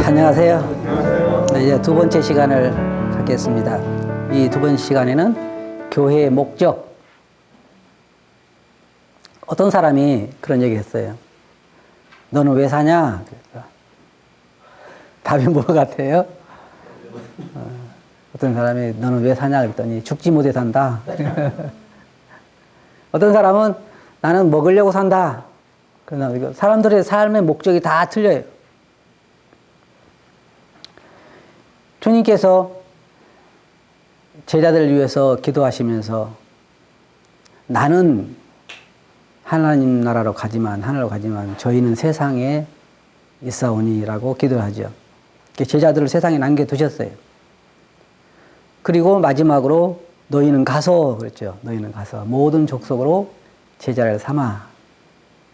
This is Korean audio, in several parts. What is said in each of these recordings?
안녕하세요. 네, 이제 두 번째 시간을 갖겠습니다. 이 두 번째 시간에는 교회의 목적. 어떤 사람이 그런 얘기 했어요. 너는 왜 사냐? 답이 뭐 같아요? 어떤 사람이 너는 왜 사냐? 그랬더니 죽지 못해 산다. 어떤 사람은 나는 먹으려고 산다. 그러나 사람들의 삶의 목적이 다 틀려요. 주님께서 제자들을 위해서 기도하시면서 나는 하나님 나라로 가지만 하늘로 가지만 저희는 세상에 있사오니라고 기도하죠. 제자들을 세상에 남겨두셨어요. 그리고 마지막으로 너희는 가서 그랬죠. 너희는 가서 모든 족속으로 제자를 삼아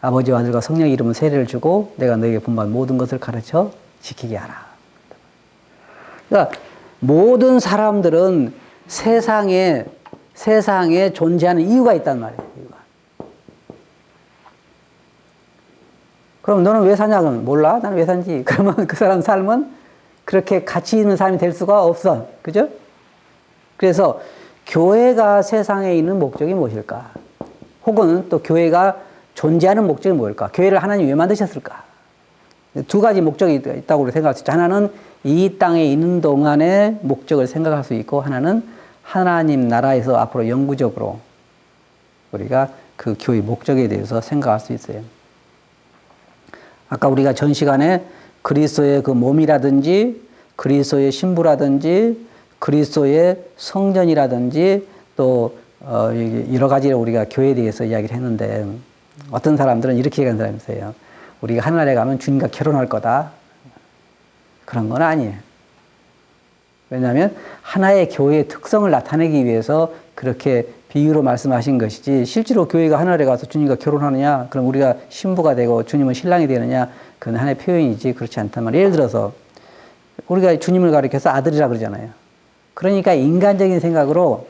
아버지와 아들과 성령의 이름으로 세례를 주고 내가 너희에게 분부한 모든 것을 가르쳐 지키게 하라. 그러니까 모든 사람들은 세상에 존재하는 이유가 있단 말이에요. 이유가. 그럼 너는 왜 사냐? 그러면 몰라? 나는 왜 산지? 그러면 그 사람 삶은 그렇게 가치 있는 삶이 될 수가 없어. 그죠? 그래서 교회가 세상에 있는 목적이 무엇일까? 혹은 또 교회가 존재하는 목적이 무엇일까? 교회를 하나님이 왜 만드셨을까? 두 가지 목적이 있다고 생각할 수 있죠. 하나는 이 땅에 있는 동안의 목적을 생각할 수 있고, 하나는 하나님 나라에서 앞으로 영구적으로 우리가 그 교회의 목적에 대해서 생각할 수 있어요. 아까 우리가 전 시간에 그리스도의 그 몸이라든지 그리스도의 신부라든지 그리스도의 성전이라든지 또 여러 가지를 우리가 교회에 대해서 이야기를 했는데, 어떤 사람들은 이렇게 얘기하는 사람이 있어요. 우리가 하늘나라에 가면 주님과 결혼할 거다. 그런 건 아니에요. 왜냐하면 하나의 교회의 특성을 나타내기 위해서 그렇게 비유로 말씀하신 것이지, 실제로 교회가 하늘나라에 가서 주님과 결혼하느냐, 그럼 우리가 신부가 되고 주님은 신랑이 되느냐, 그건 하나의 표현이지 그렇지 않단 말이에요. 예를 들어서 우리가 주님을 가리켜서 아들이라 그러잖아요. 그러니까 인간적인 생각으로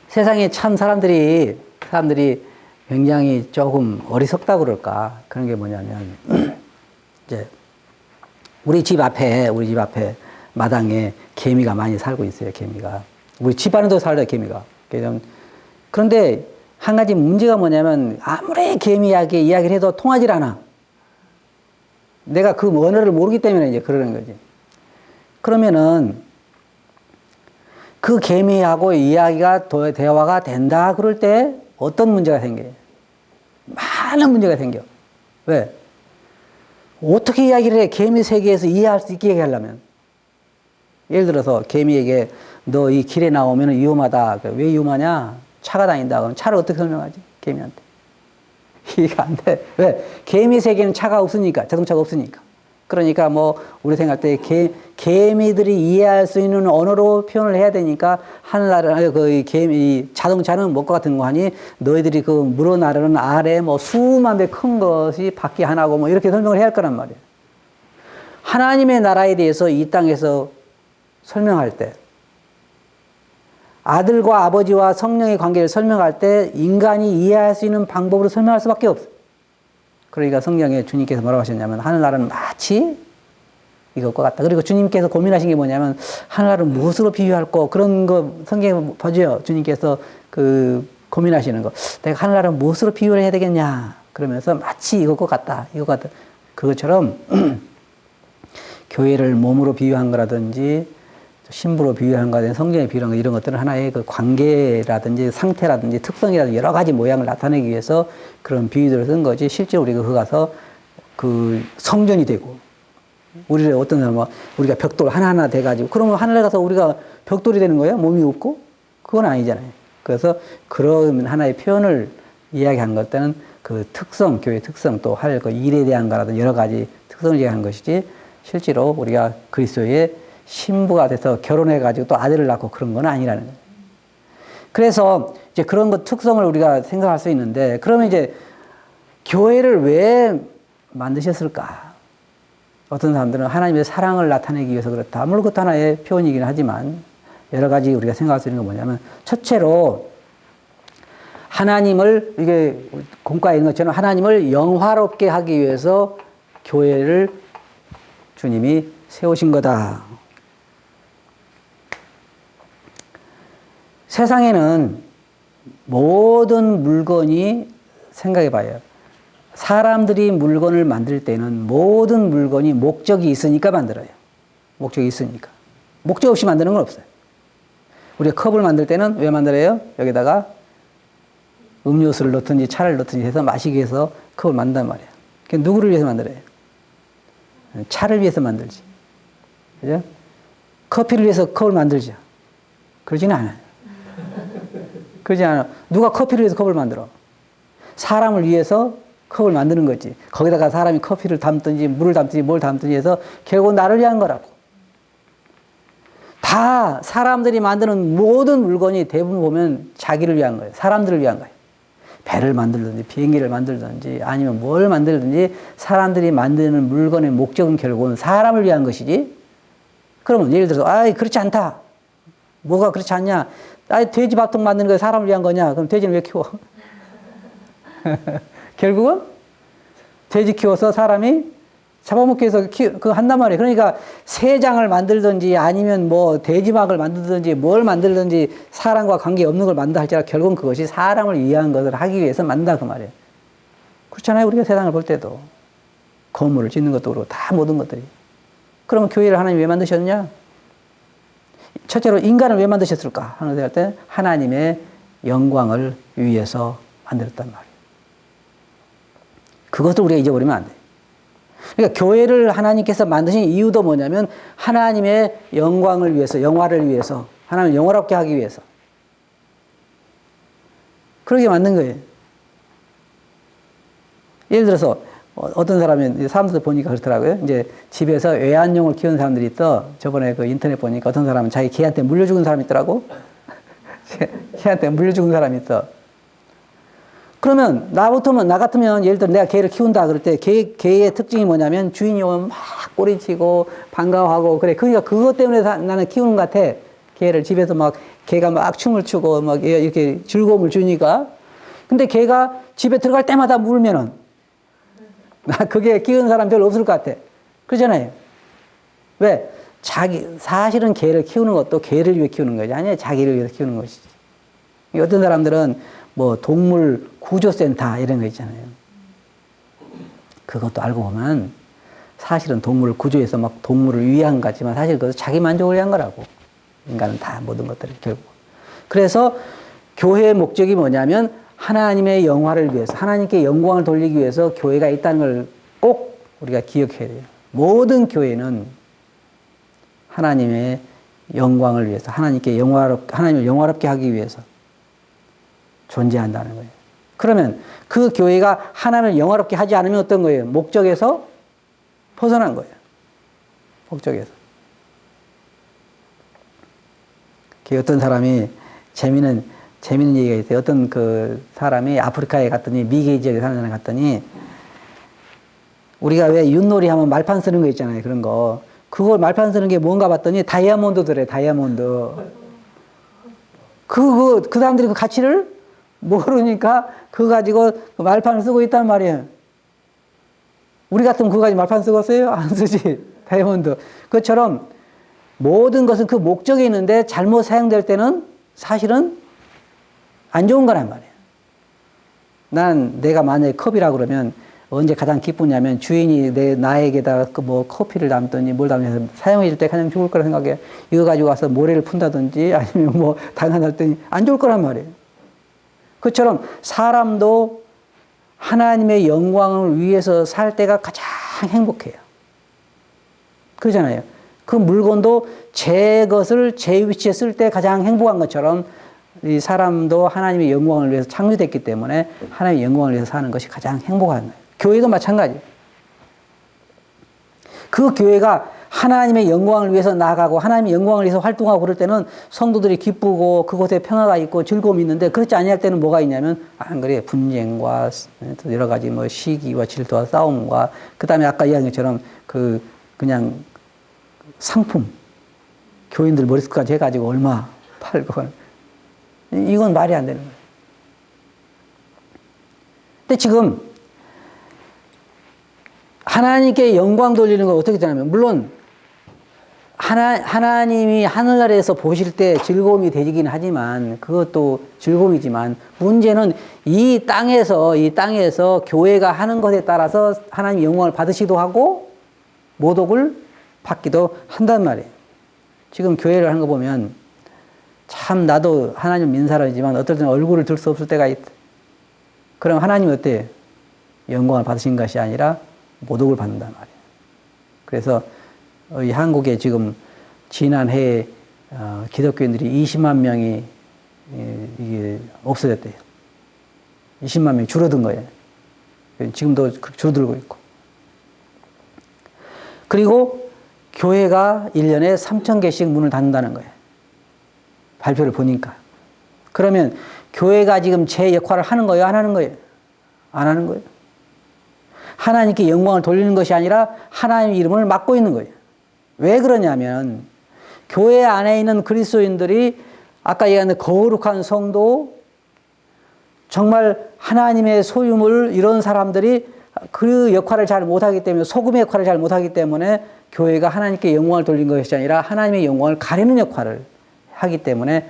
세상에 참 사람들이 굉장히 조금 어리석다고 그럴까. 그런 게 뭐냐면, 이제, 우리 집 앞에 마당에 개미가 많이 살고 있어요, 개미가. 우리 집 안에도 살아요, 개미가. 그런데 한 가지 문제가 뭐냐면, 아무리 개미에게 이야기를 해도 통하질 않아. 내가 그 언어를 모르기 때문에 이제 그러는 거지. 그러면은, 그 개미하고 이야기가, 대화가 된다 그럴 때 어떤 문제가 생겨요? 많은 문제가 생겨. 왜? 어떻게 이야기를 해? 개미 세계에서 이해할 수 있게 얘기하려면. 예를 들어서 개미에게 너 이 길에 나오면 위험하다. 왜 위험하냐? 차가 다닌다. 그럼 차를 어떻게 설명하지? 개미한테. 이해가 안 돼. 왜? 개미 세계는 차가 없으니까. 자동차가 없으니까. 그러니까 우리 생각할 때 개미들이 이해할 수 있는 언어로 표현을 해야 되니까, 하늘나라, 자동차는 뭐과 같은 거 하니, 너희들이 그 물어나르는 아래 수만 배 큰 것이 바퀴 하나고 이렇게 설명을 해야 할 거란 말이에요. 하나님의 나라에 대해서 이 땅에서 설명할 때, 아들과 아버지와 성령의 관계를 설명할 때 인간이 이해할 수 있는 방법으로 설명할 수밖에 없어요. 그러니까 성경에 주님께서 뭐라고 하셨냐면, 하늘나라는 마치 이것과 같다. 그리고 주님께서 고민하신 게 뭐냐면, 하늘나라는 무엇으로 비유할까? 그런 거 성경에 봐줘요. 주님께서 고민하시는 거. 내가 하늘나라는 무엇으로 비유를 해야 되겠냐? 그러면서 마치 이것과 같다. 이것과 같다. 그것처럼 교회를 몸으로 비유한 거라든지 신부로 비유한 거라든지 성경에 비유한 거, 이런 것들은 하나의 그 관계라든지 상태라든지 특성이라든지 여러 가지 모양을 나타내기 위해서 그런 비유들을 쓴 거지, 실제로 우리가 그 가서 그 성전이 되고, 우리를 어떤 사람은 우리가 벽돌 하나하나 돼가지고, 그러면 하늘에 가서 우리가 벽돌이 되는 거예요? 몸이 없고? 그건 아니잖아요. 그래서 그런 하나의 표현을 이야기한 것들은 그 특성, 교회 특성, 또 할 그 일에 대한 거라든지 여러 가지 특성을 이야기한 것이지, 실제로 우리가 그리스도의 신부가 돼서 결혼해가지고 또 아들을 낳고 그런 건 아니라는 거예요. 그래서 이제 그런 것 특성을 우리가 생각할 수 있는데, 그러면 이제 교회를 왜 만드셨을까? 어떤 사람들은 하나님의 사랑을 나타내기 위해서 그렇다. 물론 그것도 하나의 표현이긴 하지만, 여러 가지 우리가 생각할 수 있는 건 뭐냐면, 첫째로 하나님을, 이게 공과에 있는 것처럼 하나님을 영화롭게 하기 위해서 교회를 주님이 세우신 거다. 세상에는 모든 물건이 생각해 봐요. 사람들이 물건을 만들 때는 모든 물건이 목적이 있으니까 만들어요. 목적이 있으니까. 목적 없이 만드는 건 없어요. 우리가 컵을 만들 때는 왜 만들어요? 여기다가 음료수를 넣든지 차를 넣든지 해서 마시기 위해서 컵을 만든단 말이에요. 그게 누구를 위해서 만들어요? 차를 위해서 만들지. 그죠? 커피를 위해서 컵을 만들죠. 그러지는 않아요. 그러지 않아. 누가 커피를 위해서 컵을 만들어? 사람을 위해서 컵을 만드는 거지. 거기다가 사람이 커피를 담든지 물을 담든지 뭘 담든지 해서 결국 나를 위한 거라고. 다 사람들이 만드는 모든 물건이 대부분 보면 자기를 위한 거예요. 사람들을 위한 거예요. 배를 만들든지 비행기를 만들든지 아니면 뭘 만들든지 사람들이 만드는 물건의 목적은 결국은 사람을 위한 것이지. 그러면 예를 들어서 그렇지 않다. 뭐가 그렇지 않냐? 돼지 밥통 만드는 거 사람을 위한 거냐? 그럼 돼지는 왜 키워? 결국은 돼지 키워서 사람이 잡아먹기 위해서 그거 한단 말이에요. 그러니까 새장을 만들든지 아니면 뭐 돼지막을 만들든지 뭘 만들든지 사람과 관계없는 걸 만든다 할지라도 결국은 그것이 사람을 위한 것을 하기 위해서 만든다 그 말이에요. 그렇잖아요. 우리가 세상을 볼 때도. 건물을 짓는 것도 그렇고 다 모든 것들이. 그러면 교회를 하나님 왜 만드셨냐? 첫째로 인간을 왜 만드셨을까? 하는 데 할 때 하나님의 영광을 위해서 만들었단 말이에요. 그것을 우리가 잊어버리면 안 돼요. 그러니까 교회를 하나님께서 만드신 이유도 뭐냐면 하나님의 영광을 위해서, 영화를 위해서, 하나님을 영화롭게 하기 위해서. 그러게 만든 거예요. 예를 들어서 어떤 사람들 보니까 그렇더라고요. 이제 집에서 애완용을 키우는 사람들이 있어. 저번에 그 인터넷 보니까 어떤 사람은 자기 개한테 물려 죽은 사람이 있더라고. 개한테 물려 죽은 사람이 있어. 그러면 나 같으면 예를 들어 내가 개를 키운다 그럴 때 개의 특징이 뭐냐면 주인이 오면 막 꼬리치고 반가워하고 그래. 그러니까 그것 때문에 나는 키우는 것 같아. 개를 집에서 막 개가 막 춤을 추고 막 이렇게 즐거움을 주니까. 근데 개가 집에 들어갈 때마다 물면은 나 그게 키우는 사람 별로 없을 것 같아. 그러잖아요. 왜? 사실은 개를 키우는 것도 개를 위해 키우는 거지. 아니야. 자기를 위해서 키우는 것이지. 어떤 사람들은 뭐 동물 구조센터 이런 거 있잖아요. 그것도 알고 보면 사실은 동물을 구조해서 막 동물을 위한 것 같지만 사실 그것은 자기 만족을 위한 거라고. 인간은 다 모든 것들이 결국. 그래서 교회의 목적이 뭐냐면 하나님의 영화를 위해서, 하나님께 영광을 돌리기 위해서 교회가 있다는 걸 꼭 우리가 기억해야 돼요. 모든 교회는 하나님의 영광을 위해서, 하나님을 영화롭게 하기 위해서 존재한다는 거예요. 그러면 그 교회가 하나님을 영화롭게 하지 않으면 어떤 거예요? 목적에서 벗어난 거예요. 목적에서. 어떤 사람이 재미있는 얘기가 있어요. 어떤 그 사람이 아프리카에 갔더니 미개 지역에 사는 사람이 갔더니 우리가 왜 윷놀이 하면 말판 쓰는 거 있잖아요. 그런 거. 그걸 말판 쓰는 게 뭔가 봤더니 다이아몬드더래. 다이아몬드. 그 사람들이 그 가치를 모르니까 그거 가지고 그 말판을 쓰고 있단 말이에요. 우리 같으면 그거 가지고 말판 쓰겠어요? 안 쓰지. 다이아몬드. 그것처럼 모든 것은 그 목적이 있는데 잘못 사용될 때는 사실은 안 좋은 거란 말이에요. 내가 만약에 컵이라 그러면 언제 가장 기쁘냐면 주인이 나에게다가 뭐 커피를 담든지 뭘 담든지 사용해 줄 때 가장 좋을 거라 생각해. 이거 가지고 와서 모래를 푼다든지 아니면 뭐 당연할더니 안 좋을 거란 말이에요. 그처럼 사람도 하나님의 영광을 위해서 살 때가 가장 행복해요. 그러잖아요. 그 물건도 제 것을 제 위치에 쓸 때 가장 행복한 것처럼 이 사람도 하나님의 영광을 위해서 창조됐기 때문에 하나님의 영광을 위해서 사는 것이 가장 행복한 거예요. 교회도 마찬가지예요. 그 교회가 하나님의 영광을 위해서 나아가고 하나님의 영광을 위해서 활동하고 그럴 때는 성도들이 기쁘고 그곳에 평화가 있고 즐거움이 있는데 그렇지 아니할 때는 뭐가 있냐면 안 그래 분쟁과 여러 가지 뭐 시기와 질투와 싸움과 그다음에 아까 이야기한 것처럼 그냥 상품 교인들 머릿속까지 해가지고 얼마 팔고 이건 말이 안 되는 거예요. 근데 지금 하나님께 영광 돌리는 걸 어떻게 되냐면, 물론 하나님이 하늘나라에서 보실 때 즐거움이 되긴 하지만, 그것도 즐거움이지만, 문제는 이 땅에서 교회가 하는 것에 따라서 하나님 영광을 받으시기도 하고 모독을 받기도 한단 말이에요. 지금 교회를 하는 거 보면 참 나도 하나님 믿는 사람이지만 어떨 때는 얼굴을 들 수 없을 때가 있다. 그럼 하나님이 어때요? 영광을 받으신 것이 아니라 모독을 받는단 말이에요. 그래서 이 한국에 지금 지난해 기독교인들이 20만 명이 이게 없어졌대요. 20만 명이 줄어든 거예요. 지금도 줄어들고 있고. 그리고 교회가 1년에 3,000개씩 문을 닫는다는 거예요. 발표를 보니까. 그러면 교회가 지금 제 역할을 하는 거예요? 안 하는 거예요? 안 하는 거예요. 하나님께 영광을 돌리는 것이 아니라 하나님의 이름을 막고 있는 거예요. 왜 그러냐면 교회 안에 있는 그리스도인들이 아까 얘기한 거룩한 성도, 정말 하나님의 소유물, 이런 사람들이 그 역할을 잘 못하기 때문에, 소금의 역할을 잘 못하기 때문에 교회가 하나님께 영광을 돌린 것이 아니라 하나님의 영광을 가리는 역할을 하기 때문에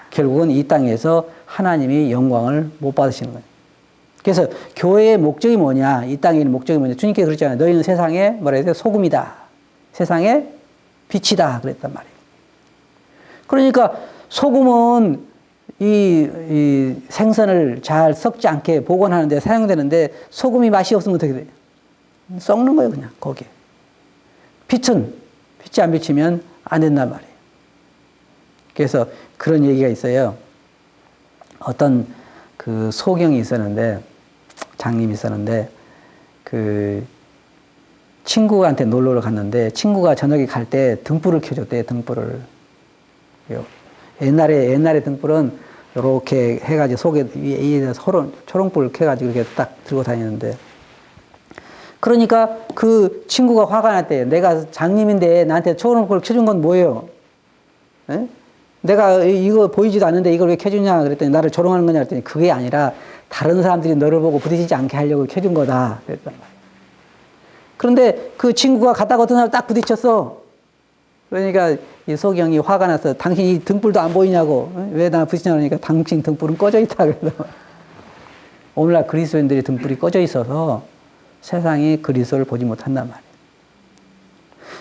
결국은 이 땅에서 하나님이 영광을 못 받으시는 거예요. 그래서 교회의 목적이 뭐냐, 이 땅에 있는 목적이 뭐냐, 주님께서 그랬잖아요. 너희는 세상에 뭐라 해야 돼? 소금이다. 세상에 빛이다. 그랬단 말이에요. 그러니까 소금은 이 생선을 잘 썩지 않게 보관하는 데 사용되는데, 소금이 맛이 없으면 어떻게 돼요? 썩는 거예요, 그냥 거기에. 빛이 안 비치면 안 된단 말이에요. 그래서 그런 얘기가 있어요. 어떤 그 소경이 있었는데, 장님이 있었는데, 그 친구한테 놀러를 갔는데, 친구가 저녁에 갈 때 등불을 켜줬대요, 등불을. 옛날에 등불은 이렇게 해가지고 속에 위에 초롱불을 켜가지고 이렇게 딱 들고 다니는데, 그러니까 그 친구가 화가 났대요. 내가 장님인데 나한테 초롱불을 켜준 건 뭐예요? 에? 내가 이거 보이지도 않는데 이걸 왜 켜주냐 그랬더니, 나를 조롱하는 거냐 그랬더니, 그게 아니라 다른 사람들이 너를 보고 부딪히지 않게 하려고 켜준 거다 그랬단 말이에요. 그런데 그 친구가 갔다가 어떤 사람 딱 부딪혔어. 그러니까 이 소경이 화가 나서, 당신 이 등불도 안 보이냐고, 왜 나 부딪히냐 그러니까, 당신 등불은 꺼져 있다 그래서. 오늘날 그리스도인들이 등불이 꺼져 있어서 세상이 그리스도를 보지 못한단 말이에요.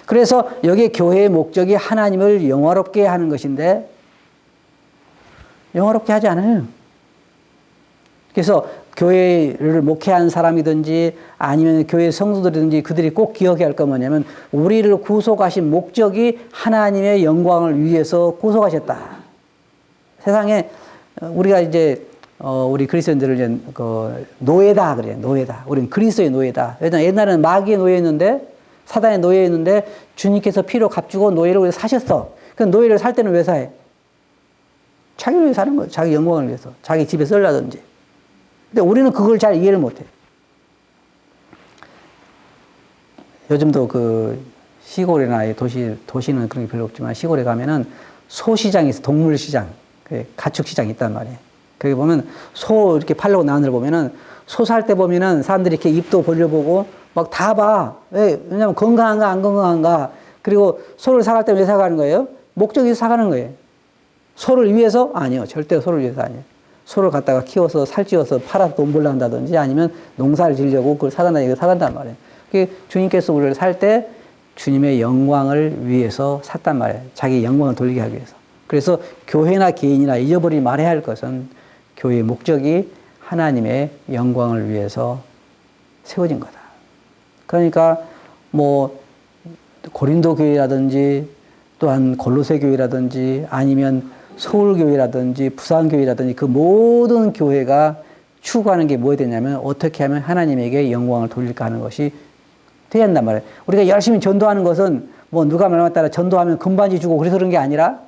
그래서 여기 교회의 목적이 하나님을 영화롭게 하는 것인데, 영화롭게 하지 않아요. 그래서 교회를 목회한 사람이든지 아니면 교회 성도들이든지 그들이 꼭 기억해야 할 건 뭐냐면, 우리를 구속하신 목적이 하나님의 영광을 위해서 구속하셨다. 세상에 우리가 이제 우리 그리스도인들을 이제 노예다 그래요. 노예다. 우리는 그리스도의 노예다. 왜냐면 옛날에는 마귀의 노예였는데, 사단의 노예였는데, 주님께서 피로 값주고 노예를 위해서 사셨어. 그 노예를 살 때는 왜 사해? 자기를 위해 사는 거예요. 자기 영광을 위해서. 자기 집에 쓰려든지. 근데 우리는 그걸 잘 이해를 못해. 요즘도 그 시골이나 도시는 그런 게 별로 없지만, 시골에 가면은 소시장이 있어. 동물시장. 가축시장이 있단 말이에요. 거기 보면 소 이렇게 팔려고 나오는 데 보면은, 소 살 때 보면은 사람들이 이렇게 입도 벌려보고 막 다 봐. 왜냐면 건강한가 안 건강한가. 그리고 소를 사갈 때 왜 사가는 거예요? 목적이 사가는 거예요. 소를 위해서? 아니요. 절대 소를 위해서 아니에요. 소를 갖다가 키워서 살찌워서 팔아서 돈 벌려 한다든지, 아니면 농사를 지려고 그걸 사간다, 이거 사간단 말이에요. 주님께서 우리를 살 때 주님의 영광을 위해서 샀단 말이에요. 자기 영광을 돌리게 하기 위해서. 그래서 교회나 개인이나 잊어버리지 말아야 할 것은, 교회의 목적이 하나님의 영광을 위해서 세워진 거다. 그러니까 뭐 고린도 교회라든지, 또한 골로새 교회라든지, 아니면 서울교회라든지 부산교회라든지, 그 모든 교회가 추구하는 게 뭐가 되냐면, 어떻게 하면 하나님에게 영광을 돌릴까 하는 것이 돼야 한단 말이에요. 우리가 열심히 전도하는 것은 뭐 누가 말만 따라 전도하면 금반지 주고 그래서 그런 게 아니라,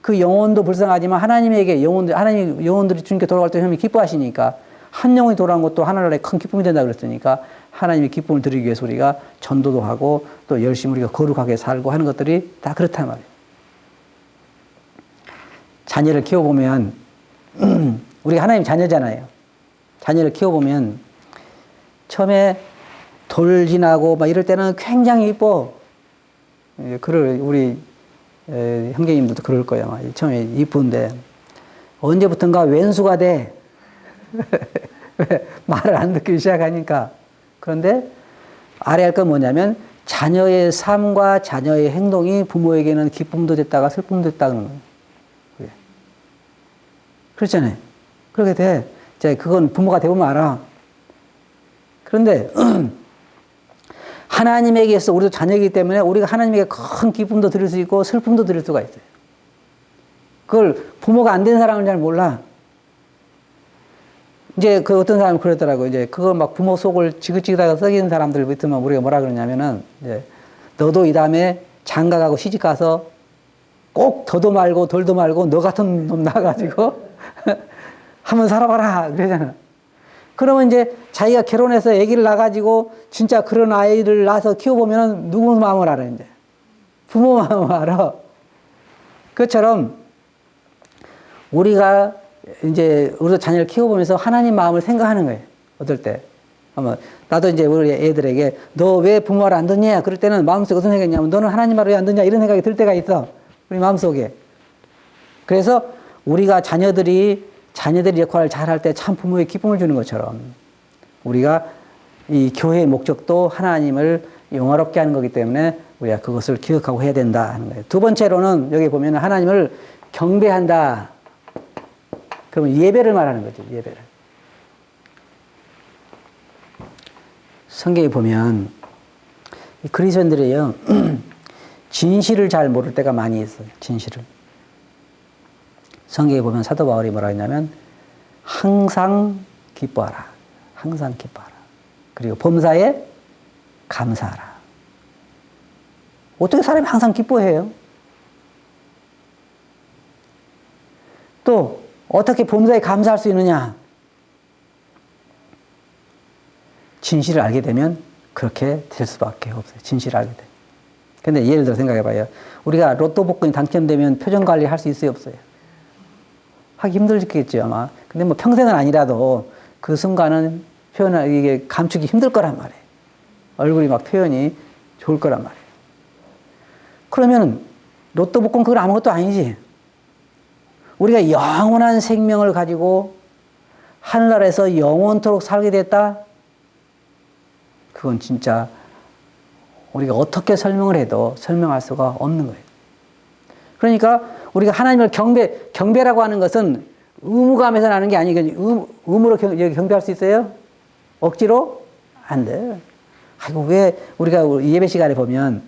그 영혼도 불쌍하지만 하나님 영혼들이 주님께 돌아갈 때 하나님이 기뻐하시니까, 한 영혼이 돌아온 것도 하나님의 큰 기쁨이 된다 그랬으니까, 하나님의 기쁨을 드리기 위해서 우리가 전도도 하고, 또 열심히 우리가 거룩하게 살고 하는 것들이 다 그렇단 말이에요. 자녀를 키워보면, 우리가 하나님 자녀잖아요. 자녀를 키워보면 처음에 돌 지나고 막 이럴 때는 굉장히 이뻐. 우리 형제님들도 그럴 거예요. 처음에 이쁜데 언제부턴가 왼수가 돼. 말을 안 듣기 시작하니까. 그런데 알아야 할 건 뭐냐면 자녀의 삶과 자녀의 행동이 부모에게는 기쁨도 됐다가 슬픔도 됐다는 거예요. 그렇잖아요. 그렇게 돼. 이제 그건 부모가 되보면 알아. 그런데 하나님에게서 우리도 자녀이기 때문에 우리가 하나님에게 큰 기쁨도 드릴 수 있고 슬픔도 드릴 수가 있어요. 그걸 부모가 안 된 사람은 잘 몰라. 이제 그 어떤 사람은 그러더라고요. 이제 그거 막 부모 속을 지긋지긋하게 썩이는 사람들 있으면 우리가 뭐라 그러냐면은 이제 너도 이 다음에 장가 가고 시집 가서 꼭 더도 말고 덜도 말고 너 같은 놈 나가지고 한번 살아봐라 그러잖아. 그러면 이제 자기가 결혼해서 아기를 낳아가지고 진짜 그런 아이를 낳아서 키워보면 누구 마음을 알아, 이제. 부모 마음을 알아. 그것처럼 우리가 이제 우리도 자녀를 키워보면서 하나님 마음을 생각하는 거예요. 어떨 때. 나도 이제 우리 애들에게 너 왜 부모 말 안 듣냐? 그럴 때는 마음속에 어떤 생각이 있냐면 너는 하나님 말을 왜 안 듣냐? 이런 생각이 들 때가 있어. 우리 마음속에. 그래서 우리가 자녀들이 역할을 잘할 때 참 부모의 기쁨을 주는 것처럼 우리가 이 교회의 목적도 하나님을 영화롭게 하는 거기 때문에 우리가 그것을 기억하고 해야 된다 하는 거예요. 두 번째로는 여기 보면 하나님을 경배한다. 그러면 예배를 말하는 거죠. 예배를. 성경에 보면 그리스도인들이요 진실을 잘 모를 때가 많이 있어요. 진실을. 성경에 보면 사도 바울이 뭐라 했냐면 항상 기뻐하라. 항상 기뻐하라. 그리고 범사에 감사하라. 어떻게 사람이 항상 기뻐해요? 또 어떻게 범사에 감사할 수 있느냐? 진실을 알게 되면 그렇게 될 수밖에 없어요. 진실을 알게 되면. 근데 예를 들어 생각해 봐요. 우리가 로또 복권이 당첨되면 표정 관리 할 수 있어요, 없어요? 하기 힘들겠죠, 아마. 근데 뭐 평생은 아니라도 그 순간은 이게 감추기 힘들 거란 말이에요. 얼굴이 막 표현이 좋을 거란 말이에요. 그러면 로또 복권 그건 아무것도 아니지. 우리가 영원한 생명을 가지고 하늘나라에서 영원토록 살게 됐다? 그건 진짜 우리가 어떻게 설명을 해도 설명할 수가 없는 거예요. 그러니까 우리가 하나님을 경배라고 하는 것은 의무감에서 나는 게 아니고 의무로 경배할 수 있어요? 억지로? 안 돼. 아이고, 왜 우리가 예배 시간에 보면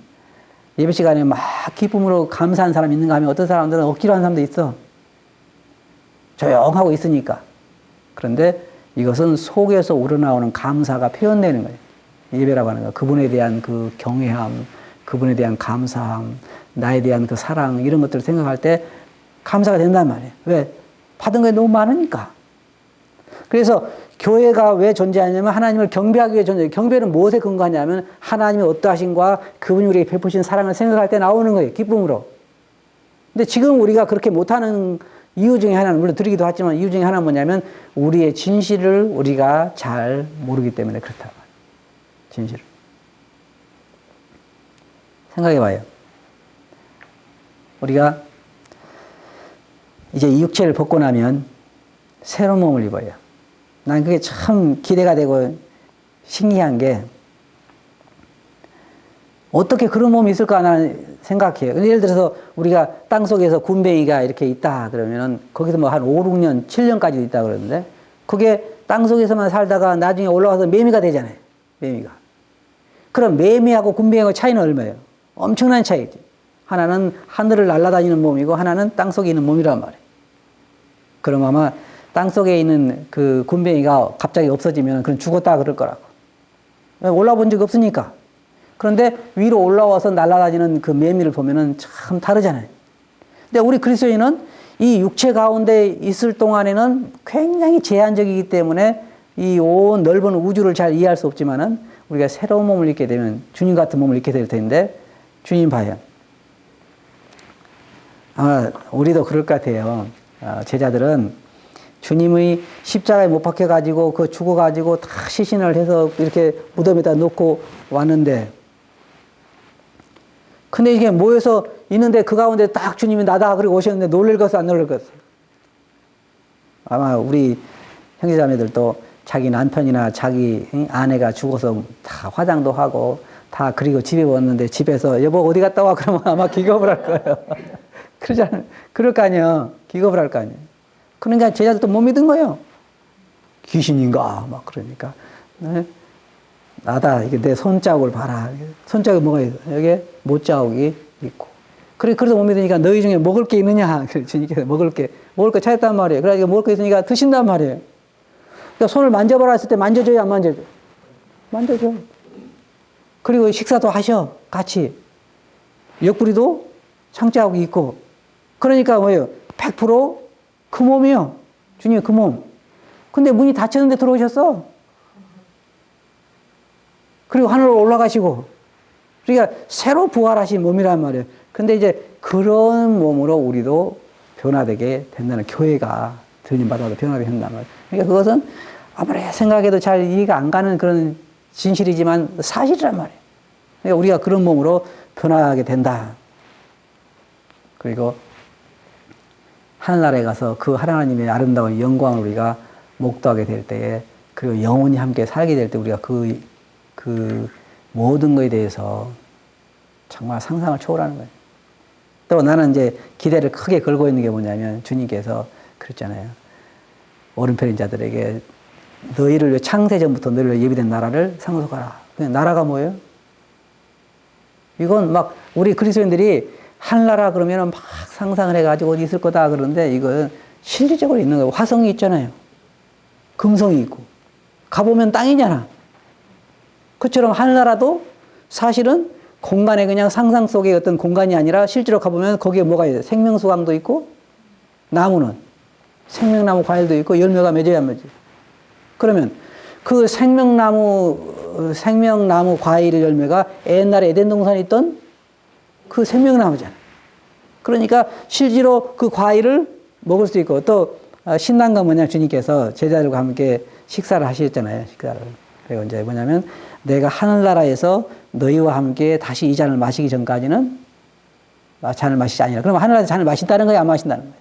예배 시간에 막 기쁨으로 감사하는 사람 있는가 하면 어떤 사람들은 억지로 하는 사람도 있어. 조용하고 있으니까. 그런데 이것은 속에서 우러나오는 감사가 표현되는 거예요. 예배라고 하는 거. 그분에 대한 그 경외함, 그분에 대한 감사함, 나에 대한 그 사랑, 이런 것들을 생각할 때 감사가 된단 말이에요. 왜? 받은 게 너무 많으니까. 그래서 교회가 왜 존재하냐면 하나님을 경배하기 위해 존재해요. 경배는 무엇에 근거하냐면 하나님의 어떠하신과 그분이 우리에게 베푸신 사랑을 생각할 때 나오는 거예요. 기쁨으로. 근데 지금 우리가 그렇게 못하는 이유 중에 하나는, 물론 드리기도 하지만 이유 중에 하나는 뭐냐면 우리의 진실을 우리가 잘 모르기 때문에 그렇다. 진실을. 생각해 봐요. 우리가 이제 이 육체를 벗고 나면 새로운 몸을 입어요. 난 그게 참 기대가 되고 신기한 게 어떻게 그런 몸이 있을까 나는 생각해요. 예를 들어서 우리가 땅속에서 굼벵이가 이렇게 있다 그러면은 거기서 뭐 한 5, 6년, 7년까지도 있다 그러는데 그게 땅속에서만 살다가 나중에 올라와서 매미가 되잖아요. 매미가. 그럼 매미하고 굼벵이하고 차이는 얼마예요? 엄청난 차이지. 하나는 하늘을 날아다니는 몸이고 하나는 땅속에 있는 몸이란 말이에요. 그럼 아마 땅속에 있는 그 굼벵이가 갑자기 없어지면 그건 죽었다 그럴 거라고. 올라본 적이 없으니까. 그런데 위로 올라와서 날아다니는 그 매미를 보면은 참 다르잖아요. 근데 우리 그리스도인은 이 육체 가운데 있을 동안에는 굉장히 제한적이기 때문에 이 온 넓은 우주를 잘 이해할 수 없지만은 우리가 새로운 몸을 입게 되면 주님 같은 몸을 입게 될 텐데 주님 봐요. 아마 우리도 그럴 것 같아요. 제자들은 주님의 십자가에 못 박혀가지고 그 죽어가지고 다 시신을 해서 이렇게 무덤에다 놓고 왔는데, 근데 이게 모여서 있는데 그 가운데 딱 주님이 나다 그리고 오셨는데 놀랄 것은 안 놀랄 것은. 아마 우리 형제자매들도 자기 남편이나 자기 아내가 죽어서 다 화장도 하고 다 그리고 집에 왔는데 집에서 여보 어디 갔다 와 그러면 아마 기겁을 할 거예요. 그러잖아요. 그럴 거 아니에요. 기겁을 할 거 아니에요. 그러니까 제자들도 못 믿은 거예요. 귀신인가 막 그러니까. 네? 나다 이게 내 손자국을 봐라. 손자국이 뭐가 있어? 여기 못자국이 있고. 그래서 못 믿으니까 너희 중에 먹을 게 있느냐? 주님께서 먹을 거 찾았단 말이에요. 그러니까 먹을 거 있으니까 드신단 말이에요. 그러니까 손을 만져봐라 했을 때 만져줘요, 안 만져줘? 만져줘. 그리고 식사도 하셔, 같이. 옆구리도 창자국이 있고. 그러니까 뭐예요? 100%그 몸이요. 주님 그 몸. 근데 문이 닫혔는데 들어오셨어. 그리고 하늘로 올라가시고. 그러니까 새로 부활하신 몸이란 말이에요. 근데 이제 그런 몸으로 우리도 변화되게 된다는, 교회가 주님 받아도 변화되게 된단 말이에요. 그러니까 그것은 아무리 생각해도 잘 이해가 안 가는 그런 진실이지만 사실이란 말이에요. 그러니까 우리가 그런 몸으로 변화하게 된다. 그리고 하늘나라에 가서 그 하나님의 아름다운 영광을 우리가 목도하게 될 때에, 그리고 영원히 함께 살게 될 때 우리가 그 모든 것에 대해서 정말 상상을 초월하는 거예요. 또 나는 이제 기대를 크게 걸고 있는 게 뭐냐면, 주님께서 그랬잖아요. 오른편인 자들에게 너희를 창세전부터 너희를 예비된 나라를 상속하라. 그냥 나라가 뭐예요? 이건 막 우리 그리스도인들이 하늘나라 그러면은 막 상상을 해가지고 어디 있을 거다 그러는데, 이건 실질적으로 있는 거예요. 화성이 있잖아요. 금성이 있고. 가보면 땅이잖아. 그처럼 하늘나라도 사실은 공간에 그냥 상상 속의 어떤 공간이 아니라 실제로 가보면 거기에 뭐가 있어요? 생명수강도 있고, 나무는 생명나무 과일도 있고, 열매가 맺어야 맺어요. 그러면 그 생명나무 과일 열매가 옛날에 에덴 동산에 있던 그 생명나무잖아. 그러니까 실제로 그 과일을 먹을 수 있고, 또 신랑과 뭐냐, 주님께서 제자들과 함께 식사를 하셨잖아요. 식사를. 그리고 이제 뭐냐면, 내가 하늘나라에서 너희와 함께 다시 이 잔을 마시기 전까지는 잔을 마시지 아니라. 그럼 하늘나라에서 잔을 마신다는 거야, 안 마신다는 거야?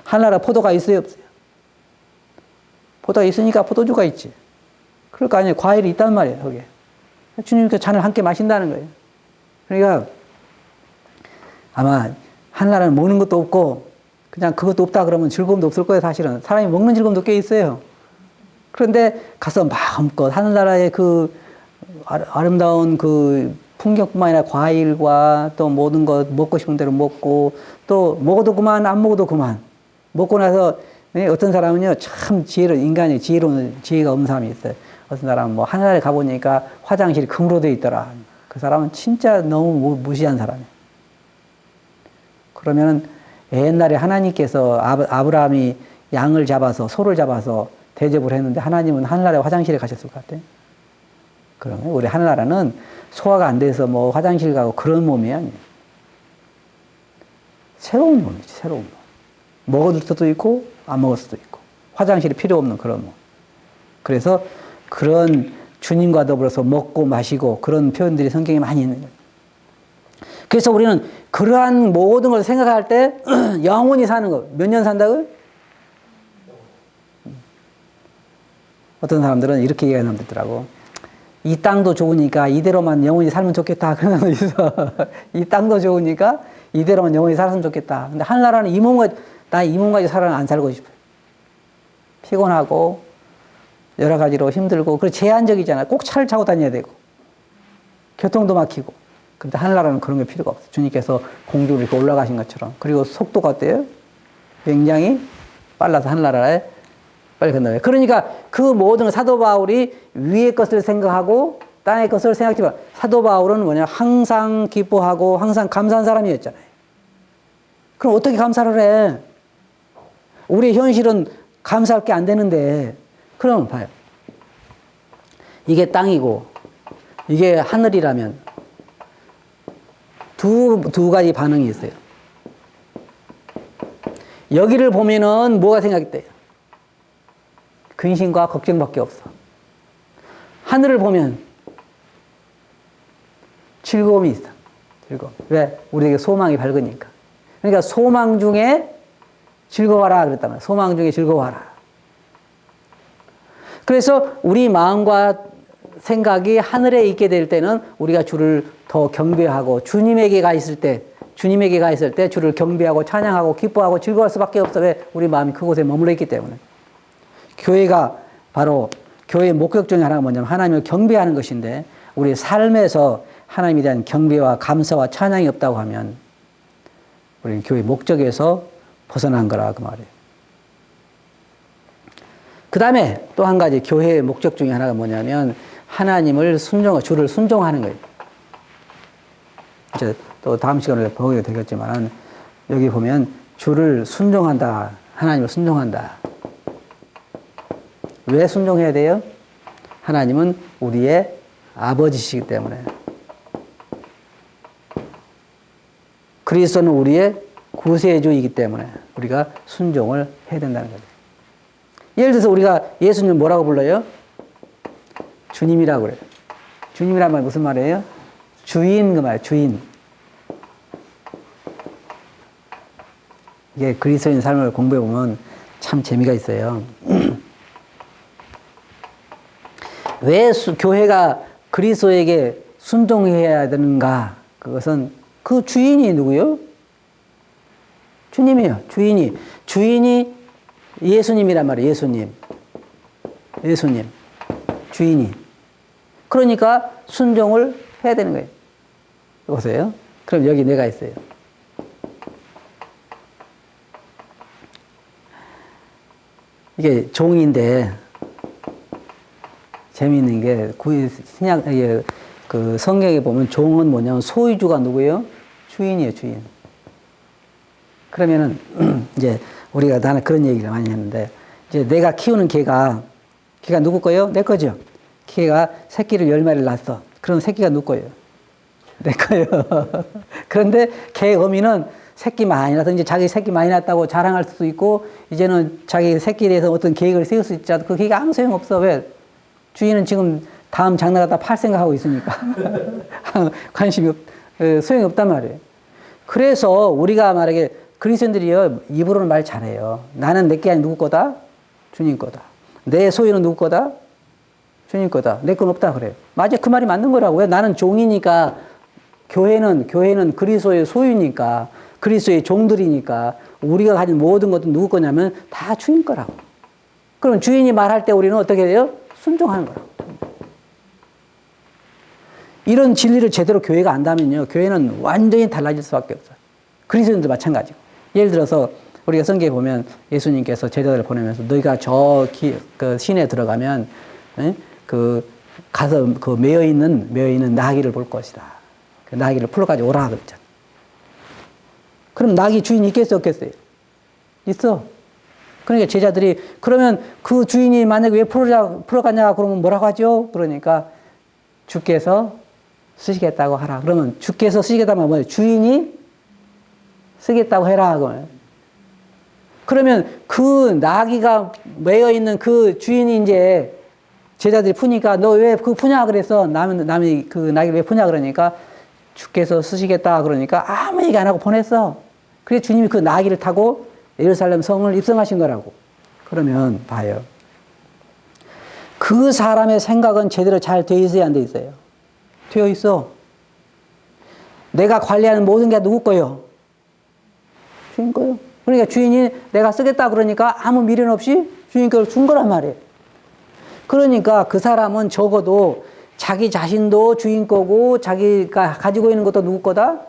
하늘나라 포도가 있어요, 없어요? 포도가 있으니까 포도주가 있지. 그럴 거 아니에요. 과일이 있단 말이에요, 거기에. 주님께서 잔을 함께 마신다는 거예요. 그러니까 아마 하늘나라는 먹는 것도 없고 그냥 그것도 없다 그러면 즐거움도 없을 거예요, 사실은. 사람이 먹는 즐거움도 꽤 있어요. 그런데 가서 마음껏 하늘나라의 그 아름다운 그 풍경뿐만 아니라 과일과 또 모든 것 먹고 싶은 대로 먹고, 또 먹어도 그만 안 먹어도 그만. 먹고 나서 어떤 사람은요, 참 인간이 지혜가 없는 사람이 있어요. 어떤 사람은 뭐 하늘나라에 가보니까 화장실이 금으로 되어 있더라. 그 사람은 진짜 너무 무시한 사람이에요. 그러면은 옛날에 하나님께서 아브라함이 양을 잡아서, 소를 잡아서 대접을 했는데, 하나님은 하늘나라에 화장실에 가셨을 것 같아요. 그러면 우리 하늘나라는 소화가 안 돼서 뭐 화장실 가고 그런 몸이 아니에요. 새로운 몸이지, 새로운 몸. 먹을 수도 있고 안 먹을 수도 있고, 화장실이 필요 없는 그런 몸. 그래서 그런 주님과 더불어서 먹고 마시고 그런 표현들이 성경에 많이 있는 거예요. 그래서 우리는 그러한 모든 걸 생각할 때 영원히 사는 거. 몇 년 산다고요? 어떤 사람들은 이렇게 얘기하는 사람들 있더라고. 이 땅도 좋으니까 이대로만 영원히 살면 좋겠다. 그런 사람도 있어. 이 땅도 좋으니까 이대로만 영원히 살았으면 좋겠다. 근데 하늘나라는 나 이 몸 가지고 살아는 안 살고 싶어요. 피곤하고 여러 가지로 힘들고, 그리고 제한적이잖아요. 꼭 차를 타고 다녀야 되고 교통도 막히고. 근데 하늘나라는 그런 게 필요가 없어요. 주님께서 공중으로 이렇게 올라가신 것처럼. 그리고 속도가 어때요? 굉장히 빨라서 하늘나라에 빨리 건너요. 그러니까 그 모든 사도 바울이 위의 것을 생각하고 땅의 것을 생각하지만, 사도 바울은 뭐냐, 항상 기뻐하고 항상 감사한 사람이었잖아요. 그럼 어떻게 감사를 해? 우리 현실은 감사할 게 안 되는데. 그럼 봐요. 이게 땅이고 이게 하늘이라면 두 가지 반응이 있어요. 여기를 보면은 뭐가 생각이 돼요? 근심과 걱정밖에 없어. 하늘을 보면 즐거움이 있어. 즐거움. 왜? 우리에게 소망이 밝으니까. 그러니까 소망 중에 즐거워라 그랬단 말이야. 소망 중에 즐거워하라. 그래서 우리 마음과 생각이 하늘에 있게 될 때는 우리가 주를 더 경배하고 주님에게 가 있을 때 주를 경배하고 찬양하고 기뻐하고 즐거워할 수밖에 없어. 왜? 우리 마음이 그곳에 머물러 있기 때문에. 교회가 바로 교회의 목적 중에 하나가 뭐냐면 하나님을 경배하는 것인데 우리 삶에서 하나님에 대한 경배와 감사와 찬양이 없다고 하면 우리는 교회의 목적에서 벗어난 거라 그 말이에요. 그 다음에 또 한 가지 교회의 목적 중에 하나가 뭐냐면 하나님을 주를 순종하는 거예요. 이제 또 다음 시간에 보게 되겠지만 여기 보면 주를 순종한다. 하나님을 순종한다. 왜 순종해야 돼요? 하나님은 우리의 아버지시기 때문에. 그리스도는 우리의 구세주이기 때문에 우리가 순종을 해야 된다는 거죠. 예를 들어서 우리가 예수님 뭐라고 불러요? 주님이라고 그래요. 주님이란 말 무슨 말이에요? 주인 그 말, 주인. 이게 그리스도인 삶을 공부해 보면 참 재미가 있어요. 왜 교회가 그리스도에게 순종해야 되는가? 그것은 그 주인이 누구요? 주님이에요. 주인이 예수님이란 말이에요. 예수님. 주인이. 그러니까 순종을 해야 되는 거예요. 보세요. 그럼 여기 내가 있어요. 이게 종인데 재미있는 게 신약 그 성경에 보면 종은 뭐냐면 소유주가 누구예요? 주인이에요, 주인. 그러면은 이제 우리가 나는 그런 얘기를 많이 했는데 이제 내가 키우는 개가 누구 거예요? 내 거죠. 개가 새끼를 10마리를 낳았어. 그럼 새끼가 누구 거예요? 내 거예요. 그런데 개 어미는 새끼 많이 낳아서 이제 자기 새끼 많이 낳았다고 자랑할 수도 있고 이제는 자기 새끼에 대해서 어떤 계획을 세울 수 있지 않아도 그 계획이 아무 소용없어. 왜? 주인은 지금 다음 장날 갖다 팔 생각하고 있으니까. 관심이 소용이 없단 말이에요. 그래서 우리가 말하게 그리스도인들이요, 입으로는 말 잘해요. 나는 내게 아닌 누구 거다? 주님 거다. 내 소유는 누구 거다? 주님 거다. 내 건 없다 그래요. 맞아, 그 말이 맞는 거라고요. 나는 종이니까 교회는 그리스도의 소유니까 그리스도의 종들이니까 우리가 가진 모든 것도 누구 거냐면 다 주인 거라고. 그럼 주인이 말할 때 우리는 어떻게 돼요? 순종하는 거라고. 이런 진리를 제대로 교회가 안다면요, 교회는 완전히 달라질 수밖에 없어요. 그리스도인도 마찬가지고. 예를 들어서 우리가 성경에 보면 예수님께서 제자들을 보내면서 너희가 그 시내에 들어가면 가서 그 매여 있는 나귀를 볼 것이다. 그 나귀를 풀어가지고 오라 그랬잖아. 그럼 나귀 주인이 있겠어 없겠어요? 있어. 그러니까 제자들이 그러면 그 주인이 만약에 왜 풀어가냐 그러면 뭐라고 하죠? 그러니까 주께서 쓰시겠다고 하라. 그러면 주께서 쓰시겠다면 뭐예요? 주인이 쓰겠다고 해라. 그러면 그 나귀가 매여 있는 그 주인이 이제 제자들이 푸니까 너 왜 그 푸냐 그래서 남이 그 나귀를 왜 푸냐 그러니까 주께서 쓰시겠다 그러니까 아무 얘기 안 하고 보냈어. 그래서 주님이 그 나귀를 타고 예루살렘 성을 입성하신 거라고. 그러면 봐요. 그 사람의 생각은 제대로 잘 돼 있어야 안 돼 있어요? 되어 있어. 내가 관리하는 모든 게 누구 거요? 주인 거요. 그러니까 주인이 내가 쓰겠다 그러니까 아무 미련 없이 주인 거를 준 거란 말이에요. 그러니까 그 사람은 적어도 자기 자신도 주인 거고 자기가 가지고 있는 것도 누구 거다?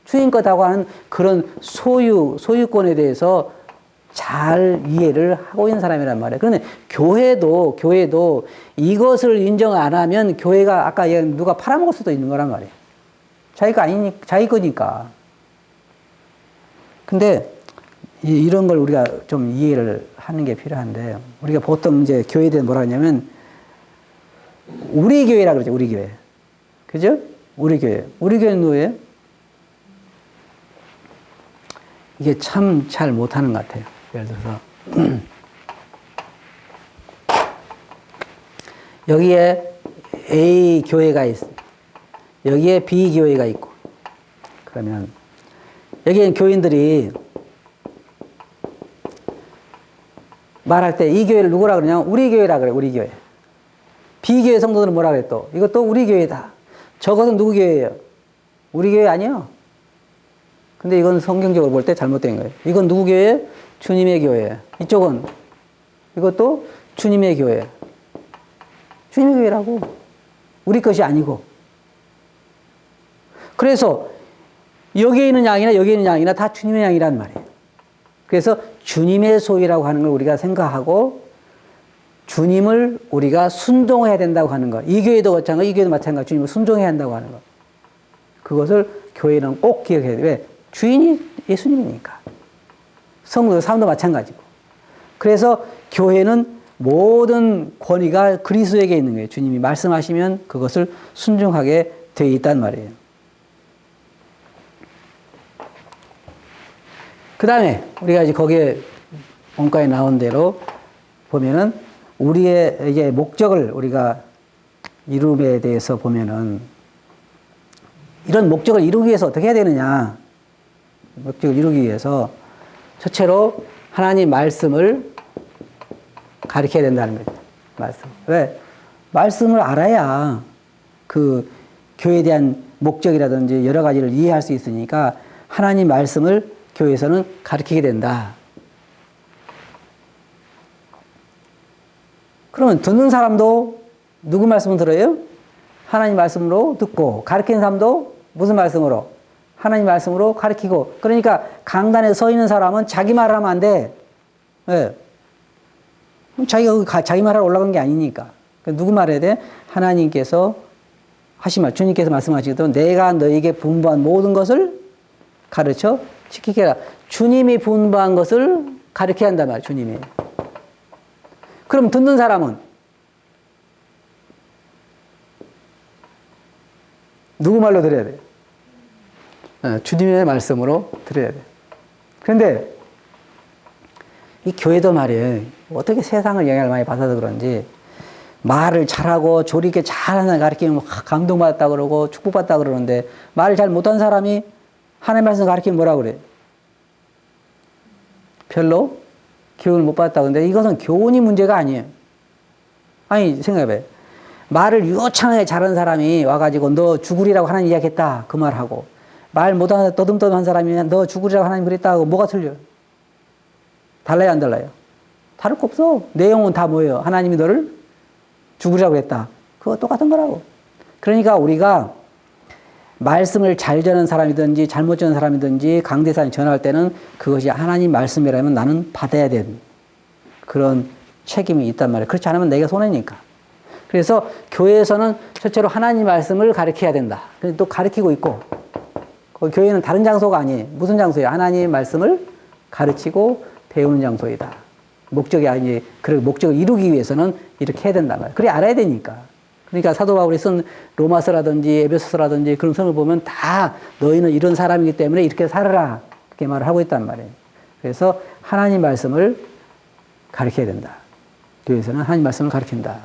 주인 거다고 하는 그런 소유권에 대해서 잘 이해를 하고 있는 사람이란 말이에요. 그런데 교회도 이것을 인정 안 하면 교회가 아까 누가 팔아먹을 수도 있는 거란 말이에요. 자기 거니까. 근데 이런 걸 우리가 좀 이해를 하는 게 필요한데, 우리가 보통 이제 교회에 대해 뭐라 하냐면, 우리 교회라 그러죠, 우리 교회. 그죠? 우리 교회. 우리 교회는 누구예요? 이게 참 잘 못하는 것 같아요. 예를 들어서 여기에 A 교회가 있어. 여기에 B 교회가 있고. 그러면 여기에 교인들이 말할 때 이 교회를 누구라 그러냐? 우리 교회라 그래. 우리 교회. B 교회 성도들은 뭐라 그래 또? 이것도 우리 교회다. 저것은 누구 교회예요? 우리 교회 아니요. 근데 이건 성경적으로 볼 때 잘못된 거예요. 이건 누구 교회? 주님의 교회. 이쪽은 이것도 주님의 교회. 주님의 교회라고. 우리 것이 아니고. 그래서 여기에 있는 양이나 여기에 있는 양이나 다 주님의 양이란 말이에요. 그래서 주님의 소유라고 하는 걸 우리가 생각하고 주님을 우리가 순종해야 된다고 하는 것. 이 교회도 마찬가지, 이 교회도 마찬가지. 주님을 순종해야 한다고 하는 것. 그것을 교회는 꼭 기억해야 돼요. 왜? 주인이 예수님이니까. 성도, 삶도 마찬가지고. 그래서 교회는 모든 권위가 그리스도에게 있는 거예요. 주님이 말씀하시면 그것을 순종하게 되어 있단 말이에요. 그 다음에 우리가 이제 거기에 원가에 나온 대로 보면은 우리의 이제 목적을 우리가 이룸에 대해서 보면은 이런 목적을 이루기 위해서 어떻게 해야 되느냐. 목적을 이루기 위해서 첫째로 하나님 말씀을 가르쳐야 된다는 거죠. 말씀. 왜? 말씀을 알아야 그 교회에 대한 목적이라든지 여러 가지를 이해할 수 있으니까 하나님 말씀을 교회에서는 가르치게 된다. 그러면 듣는 사람도 누구 말씀을 들어요? 하나님 말씀으로 듣고, 가르치는 사람도 무슨 말씀으로? 하나님 말씀으로 가르치고. 그러니까 강단에 서 있는 사람은 자기 말을 하면 안 돼. 왜? 자기가 자기 말하러 올라간 게 아니니까. 누구 말해야 돼? 하나님께서 하신 말, 주님께서 말씀하시거든. 내가 너에게 분부한 모든 것을 가르쳐 지키게 해라. 주님이 분부한 것을 가르쳐야 한단 말이야, 주님이. 그럼 듣는 사람은 누구 말로 들어야 돼? 주님의 말씀으로 들어야 돼. 그런데 이 교회도 말이에요. 어떻게 세상을 영향을 많이 받아서 그런지 말을 잘하고 조리 있게 잘하는 사람 가르치면 감동받았다 그러고 축복받았다 그러는데 말을 잘 못한 사람이 하나님 말씀 가르치면 뭐라 그래? 별로 교훈을 못 받았다. 근데 이것은 교훈이 문제가 아니에요. 아니, 생각해봐요. 말을 유창하게 잘하는 사람이 와가지고 너 죽으리라고 하나님 이야기했다. 그 말하고. 말 못하는 떠듬떠듬한 사람이 너 죽으리라고 하나님 그랬다 하고 뭐가 틀려요? 달라요, 안 달라요? 다를 거 없어. 내용은 다 뭐예요? 하나님이 너를 죽으리라고 했다. 그거 똑같은 거라고. 그러니까 우리가 말씀을 잘 전하는 사람이든지 잘못 전하는 사람이든지 강대상에 전할 때는 그것이 하나님 말씀이라면 나는 받아야 되는 그런 책임이 있단 말이에요. 그렇지 않으면 내가 손해니까. 그래서 교회에서는 첫째로 하나님 말씀을 가르쳐야 된다. 또 가르치고 있고 교회는 다른 장소가 아니에요. 무슨 장소예요? 하나님 말씀을 가르치고 배우는 장소이다. 목적이 아니, 그 목적을 이루기 위해서는 이렇게 해야 된단 말이에요. 그래 알아야 되니까. 그러니까 사도 바울이 쓴 로마서라든지 에베소서라든지 그런 성을 보면 다 너희는 이런 사람이기 때문에 이렇게 살아라. 그렇게 말을 하고 있단 말이에요. 그래서 하나님 말씀을 가르쳐야 된다. 교회에서는 하나님 말씀을 가르친다.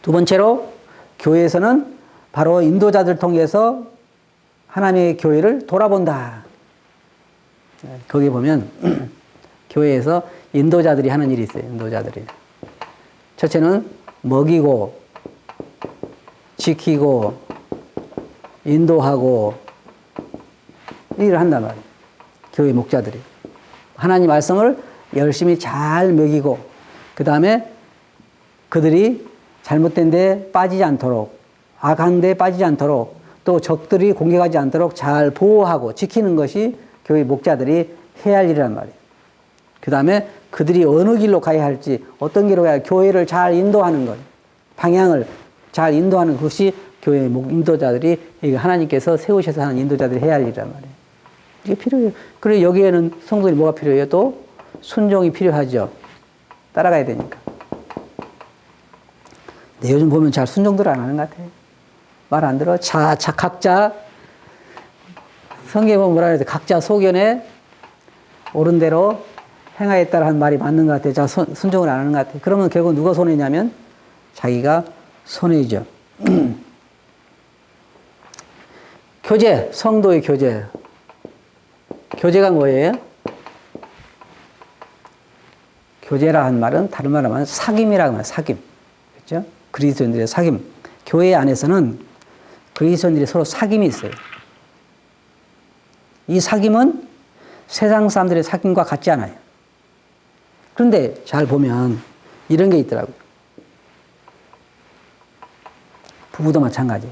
두 번째로 교회에서는 바로 인도자들 통해서 하나님의 교회를 돌아본다. 거기 보면 교회에서 인도자들이 하는 일이 있어요. 인도자들이. 첫째는 먹이고 지키고 인도하고 일을 한단 말이에요. 교회 목자들이. 하나님 말씀을 열심히 잘 먹이고 그 다음에 그들이 잘못된 데 빠지지 않도록 악한 데 빠지지 않도록 또 적들이 공격하지 않도록 잘 보호하고 지키는 것이 교회 목자들이 해야 할 일이란 말이에요. 그 다음에 그들이 어느 길로 가야 할지 어떤 길로 가야 교회를 잘 인도하는 것 방향을 잘 인도하는 것이 교회 인도자들이 하나님께서 세우셔서 하는 인도자들이 해야 할 일이란 말이에요. 이게 필요해요. 그리고 여기에는 성도들이 뭐가 필요해요? 또 순종이 필요하죠. 따라가야 되니까. 근데 요즘 보면 잘 순종들 안 하는 것 같아요. 말 안 들어. 각자 성경에 보면 뭐라 그래요? 각자 소견에 옳은 대로 행하였다라는 말이 맞는 것 같아요. 자, 순종을 안 하는 것 같아요. 그러면 결국 누가 손해냐면 자기가 손해죠. 교제, 성도의 교제. 교제가 뭐예요? 교제라 한 말은 다른 말로 하면 사귐이라고 하면 사귐. 그렇죠? 그리스도인들의 사귐. 교회 안에서는 그리스도인들이 서로 사귐이 있어요. 이 사귐은 세상 사람들의 사귐과 같지 않아요. 그런데 잘 보면 이런 게 있더라고요. 부부도 마찬가지.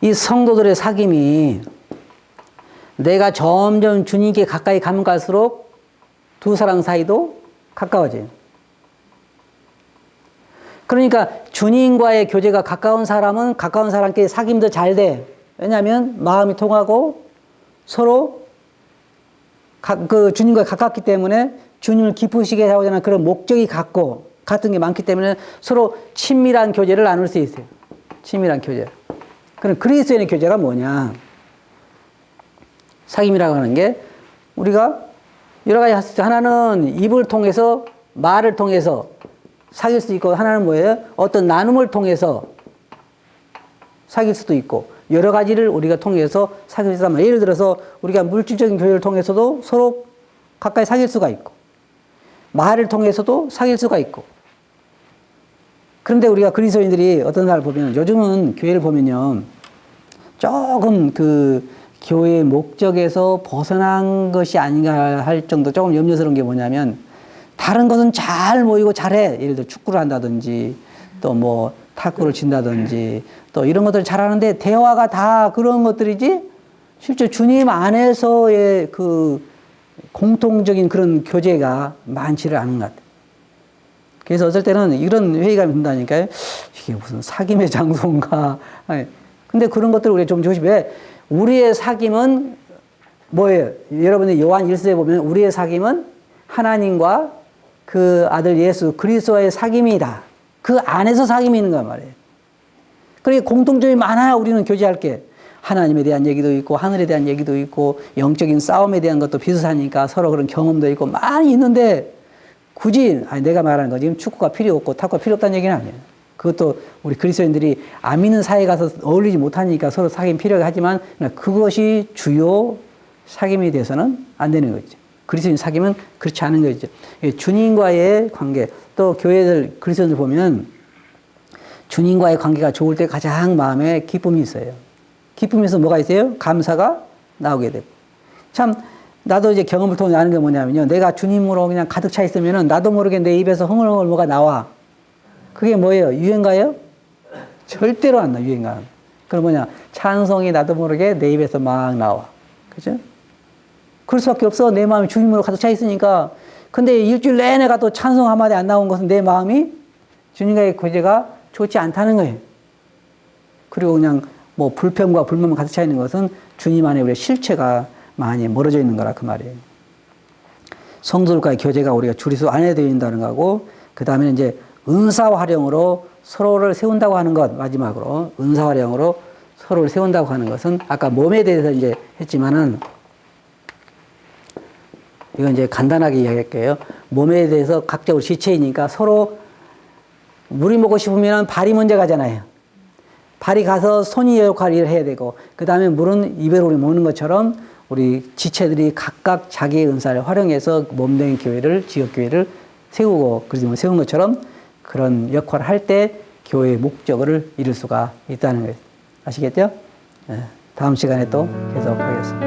이 성도들의 사귐이 내가 점점 주님께 가까이 가면 갈수록 두 사람 사이도 가까워져요. 그러니까 주님과의 교제가 가까운 사람은 가까운 사람끼리 사귐도 잘 돼. 왜냐하면 마음이 통하고 서로 그 주님과 가깝기 때문에 주님을 기쁘시게 하고자 하는 그런 목적이 같은 게 많기 때문에 서로 친밀한 교제를 나눌 수 있어요. 친밀한 교제. 그럼 그리스도인의 교제가 뭐냐? 사귐이라고 하는 게 우리가 여러 가지 할 수 있어요. 하나는 입을 통해서 말을 통해서 사귈 수 있고 하나는 뭐예요? 어떤 나눔을 통해서 사귈 수도 있고 여러 가지를 우리가 통해서 사귈 수 있다. 예를 들어서 우리가 물질적인 교제를 통해서도 서로 가까이 사귈 수가 있고 말을 통해서도 사귈 수가 있고 그런데 우리가 그리스도인들이 어떤 날 보면 요즘은 교회를 보면요 조금 그 교회의 목적에서 벗어난 것이 아닌가 할 정도 조금 염려스러운 게 뭐냐면 다른 것은 잘 모이고 잘해. 예를 들어 축구를 한다든지 또 뭐 탁구를 친다든지 또 이런 것들 잘하는데 대화가 다 그런 것들이지 실제 주님 안에서의 그 공통적인 그런 교제가 많지를 않은 것 같아요. 그래서 어떨 때는 이런 회의감이 든다니까요. 이게 무슨 사귐의 장소인가. 근데 그런 것들을 우리가 좀 조심해. 우리의 사귐은 뭐예요? 여러분이 요한 1서에 보면 우리의 사귐은 하나님과 그 아들 예수 그리스도와의 사귐이다. 그 안에서 사귐이 있는 거란 말이에요. 그러니까 공통점이 많아야 우리는 교제할 게 하나님에 대한 얘기도 있고 하늘에 대한 얘기도 있고 영적인 싸움에 대한 것도 비슷하니까 서로 그런 경험도 있고 많이 있는데 굳이 내가 말하는 거 지금 축구가 필요 없고 탁구가 필요 없다는 얘기는 아니에요. 그것도 우리 그리스도인들이 안 믿는 사이에 가서 어울리지 못하니까 서로 사귐이 필요하지만 그것이 주요 사귐이 돼서는 안 되는 거죠. 그리스도인 사귐은 그렇지 않은 거죠. 주님과의 관계 또 교회들 그리스도인들 보면 주님과의 관계가 좋을 때 가장 마음에 기쁨이 있어요. 기쁨에서 뭐가 있어요? 감사가 나오게 되고. 참 나도 이제 경험을 통해 아는 게 뭐냐면요. 내가 주님으로 그냥 가득 차 있으면은 나도 모르게 내 입에서 흥얼흥얼 뭐가 나와. 그게 뭐예요? 유행가예요? 절대로 안 나, 유행가. 그럼 뭐냐? 찬송이 나도 모르게 내 입에서 막 나와. 그죠? 그럴 수밖에 없어. 내 마음이 주님으로 가득 차 있으니까. 근데 일주일 내내 가도 찬송 한마디 안 나온 것은 내 마음이 주님과의 교제가 좋지 않다는 거예요. 그리고 그냥 뭐 불평과 불만만 가득 차 있는 것은 주님 안에 우리의 실체가 많이 멀어져 있는 거라 그 말이에요. 성도들과의 교제가 우리가 주리수 안에 되어 있다는 거고, 그 다음에 이제 은사 활용으로 서로를 세운다고 하는 것, 마지막으로 은사 활용으로 서로를 세운다고 하는 것은 아까 몸에 대해서 이제 했지만은 이건 이제 간단하게 이야기할게요. 몸에 대해서 각적으로 지체이니까 서로 물이 먹고 싶으면 발이 먼저 가잖아요. 발이 가서 손이 역할을 해야 되고, 그 다음에 물은 입으로 우리 먹는 것처럼 우리 지체들이 각각 자기의 은사를 활용해서 몸된 교회를, 지역교회를 세우고, 그래서 세운 것처럼 그런 역할을 할 때 교회의 목적을 이룰 수가 있다는 거예요. 아시겠죠? 네. 다음 시간에 또 계속하겠습니다.